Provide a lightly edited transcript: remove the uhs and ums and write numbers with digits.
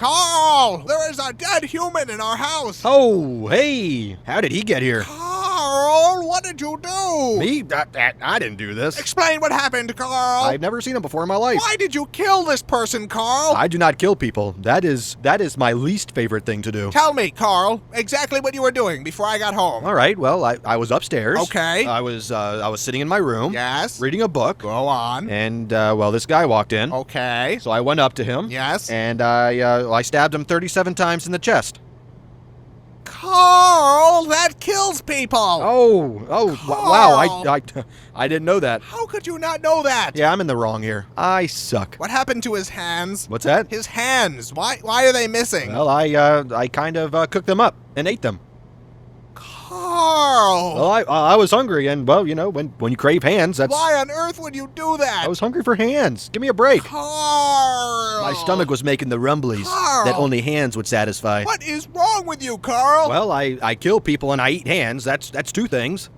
Carl, there is a dead human in our house. Oh, hey, how did he get here? Carl, what did you do? Me? I didn't do this. Explain what happened, Carl. I've never seen him before in my life. Why did you kill this person, Carl? I do not kill people. That is my least favorite thing to do. Tell me, Carl, exactly what you were doing before I got home. All right, well, I was upstairs. Okay. I was sitting in my room. Yes. Reading a book. Go on. And, this guy walked in. Okay. So I went up to him. Yes. And I stabbed him 37 times in the chest. Carl, that kills people. Wow, I didn't know that. How could you not know that? Yeah, I'm in the wrong here. I suck. What happened to his hands? What's that? His hands. Why are they missing? Well, I kind of cooked them up and ate them. Carl! Well, I was hungry, and, well, you know, when you crave hands, that's... Why on earth would you do that? I was hungry for hands. Give me a break. Carl! My stomach was making the rumblies Carl! that only hands would satisfy. What is wrong with you, Carl? Well, I kill people and I eat hands. That's two things.